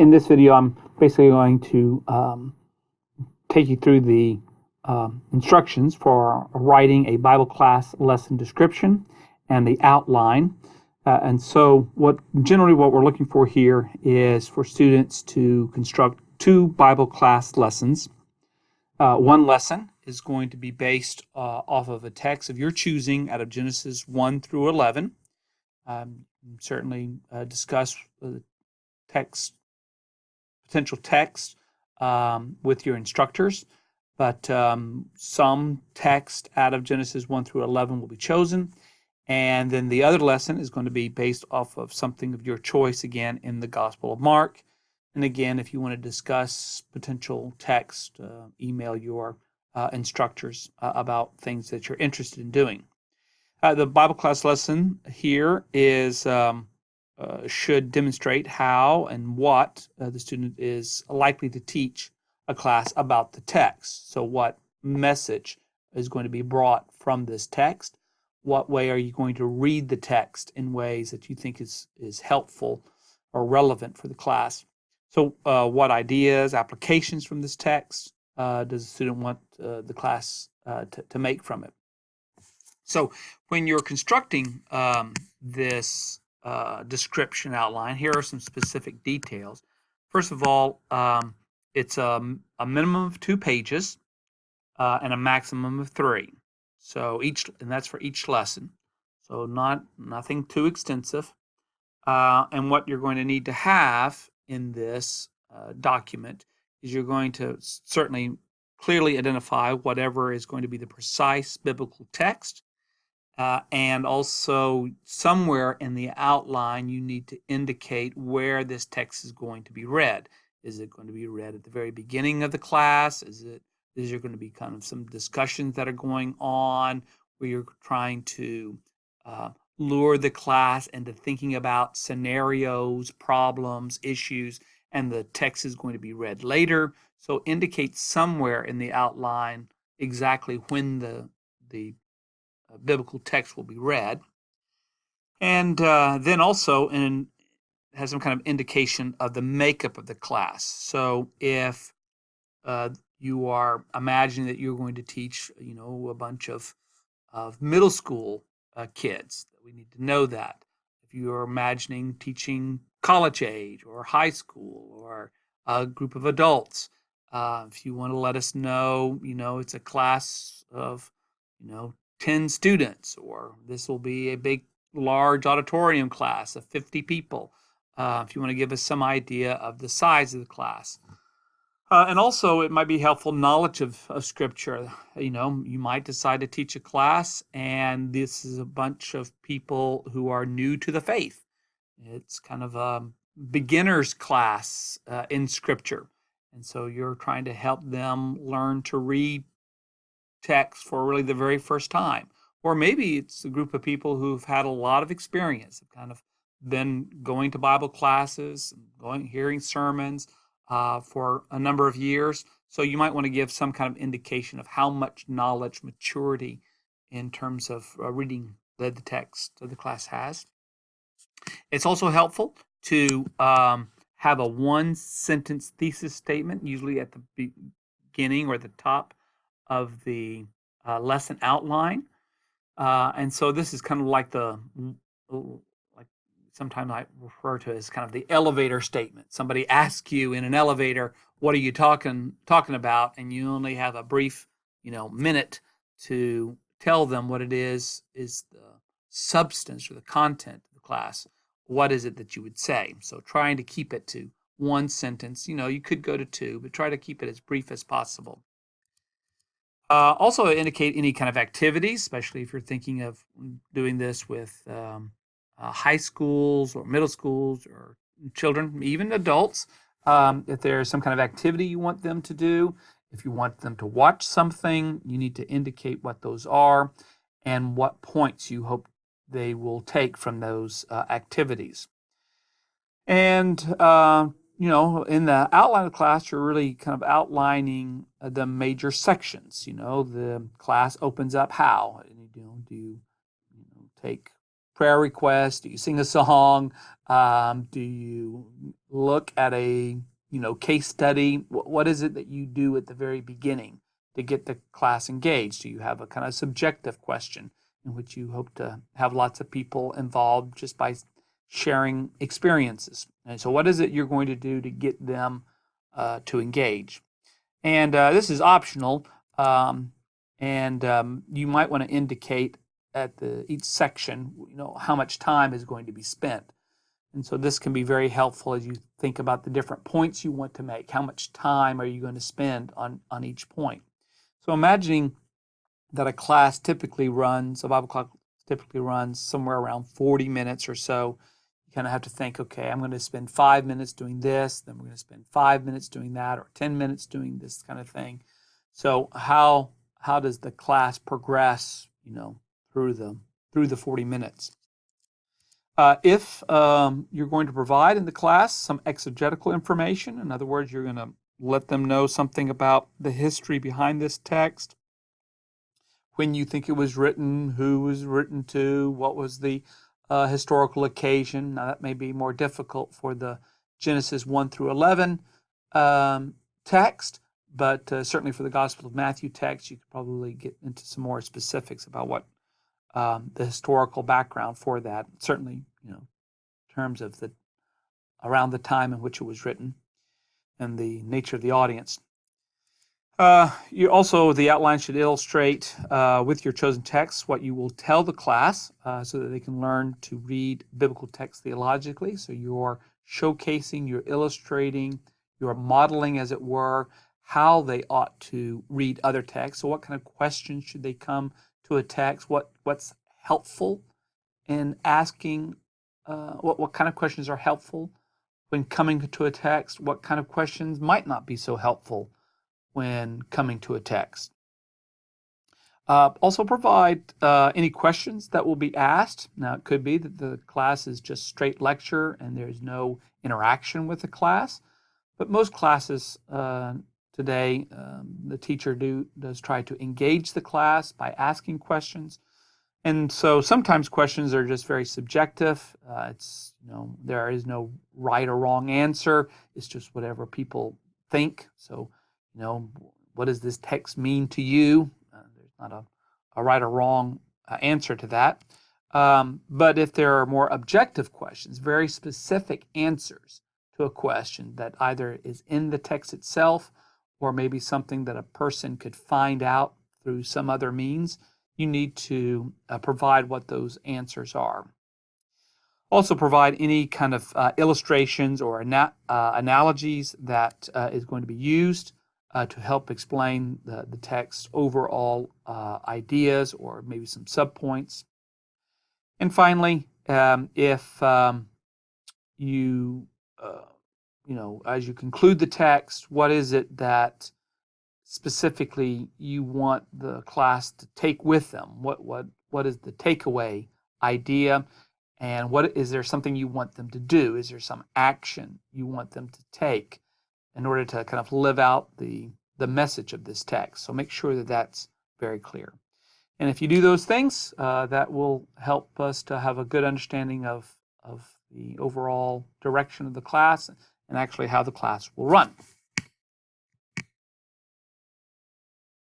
In this video, I'm basically going to take you through the instructions for writing a Bible class lesson description and the outline. And so what we're looking for here is for students to construct two Bible class lessons. One lesson is going to be based off of a text of your choosing out of Genesis 1 through 11. Certainly discuss the potential text with your instructors, but some text out of Genesis 1 through 11 will be chosen. And then the other lesson is going to be based off of something of your choice, again, in the Gospel of Mark. And again, if you want to discuss potential text, email your instructors about things that you're interested in doing. The Bible class lesson here is should demonstrate how and what the student is likely to teach a class about the text. So what message is going to be brought from this text? What way are you going to read the text in ways that you think is helpful or relevant for the class? So what ideas, applications from this text does the student want the class to make from it? So when you're constructing this description outline, here are some specific details. First of all, it's a minimum of 2 pages and a maximum of 3. So and that's for each lesson. So nothing too extensive. And what you're going to need to have in this document is you're going to certainly clearly identify whatever is going to be the precise biblical text. And also somewhere in the outline, you need to indicate where this text is going to be read. Is it going to be read at the very beginning of the class? Is there going to be kind of some discussions that are going on where you're trying to lure the class into thinking about scenarios, problems, issues, and the text is going to be read later? So indicate somewhere in the outline exactly when the biblical text will be read. And then also has some kind of indication of the makeup of the class. So if you are imagining that you're going to teach, a bunch of middle school kids, we need to know that. If you are imagining teaching college age or high school or a group of adults, if you want to let us know, it's a class of, 10 students, or this will be a big, large auditorium class of 50 people. If you want to give us some idea of the size of the class. And also, it might be helpful knowledge of Scripture. You might decide to teach a class, and this is a bunch of people who are new to the faith. It's kind of a beginner's class in Scripture. And so you're trying to help them learn to read text for really the very first time. Or maybe it's a group of people who've had a lot of experience, have kind of been going to Bible classes, hearing sermons for a number of years. So you might want to give some kind of indication of how much knowledge, maturity in terms of reading the text that the class has. It's also helpful to have a 1-sentence thesis statement, usually at the beginning or the top of the lesson outline. And so this is kind of like like sometimes I refer to as kind of the elevator statement. Somebody asks you in an elevator, what are you talking about? And you only have a brief, minute to tell them what it is the substance or the content of the class. What is it that you would say? So trying to keep it to 1 sentence. You could go to 2, but try to keep it as brief as possible. Also indicate any kind of activities, especially if you're thinking of doing this with high schools or middle schools or children, even adults. If there's some kind of activity you want them to do, if you want them to watch something, you need to indicate what those are and what points you hope they will take from those activities. And in the outline of the class, you're really kind of outlining the major sections. The class opens up how. Do you take prayer requests? Do you sing a song? Do you look at a case study? What is it that you do at the very beginning to get the class engaged? Do you have a kind of subjective question in which you hope to have lots of people involved just by sharing experiences? And so what is it you're going to do to get them to engage? And this is optional, and you might want to indicate at each section, how much time is going to be spent. And so this can be very helpful as you think about the different points you want to make. How much time are you going to spend on each point? So imagining that a Bible class typically runs somewhere around 40 minutes or so. You kind of have to think, okay, I'm going to spend 5 minutes doing this, then we're going to spend 5 minutes doing that, or 10 minutes doing this kind of thing. So how does the class progress, through the 40 minutes? If you're going to provide in the class some exegetical information, in other words, you're going to let them know something about the history behind this text, when you think it was written, who was written to, what was the historical occasion. Now that may be more difficult for the Genesis 1 through 11 text, but certainly for the Gospel of Matthew text, you could probably get into some more specifics about what the historical background for that, certainly, in terms of around the time in which it was written and the nature of the audience. The outline should illustrate with your chosen text what you will tell the class so that they can learn to read biblical text theologically. So you're showcasing, you're illustrating, you're modeling, as it were, how they ought to read other texts. So what kind of questions should they come to a text? What's helpful in asking? What kind of questions are helpful when coming to a text? What kind of questions might not be so helpful when coming to a text? Also provide any questions that will be asked. Now, it could be that the class is just straight lecture and there's no interaction with the class, but most classes today, the teacher does try to engage the class by asking questions. And so sometimes questions are just very subjective. There is no right or wrong answer. It's just whatever people think. So, what does this text mean to you? There's not a right or wrong answer to that. But if there are more objective questions, very specific answers to a question that either is in the text itself or maybe something that a person could find out through some other means, you need to provide what those answers are. Also provide any kind of illustrations or analogies that is going to be used to help explain the text's overall ideas or maybe some subpoints. And finally, if as you conclude the text, what is it that specifically you want the class to take with them? What is the takeaway idea? And is there something you want them to do? Is there some action you want them to take in order to kind of live out the message of this text? So make sure that that's very clear. And if you do those things, that will help us to have a good understanding of the overall direction of the class and actually how the class will run.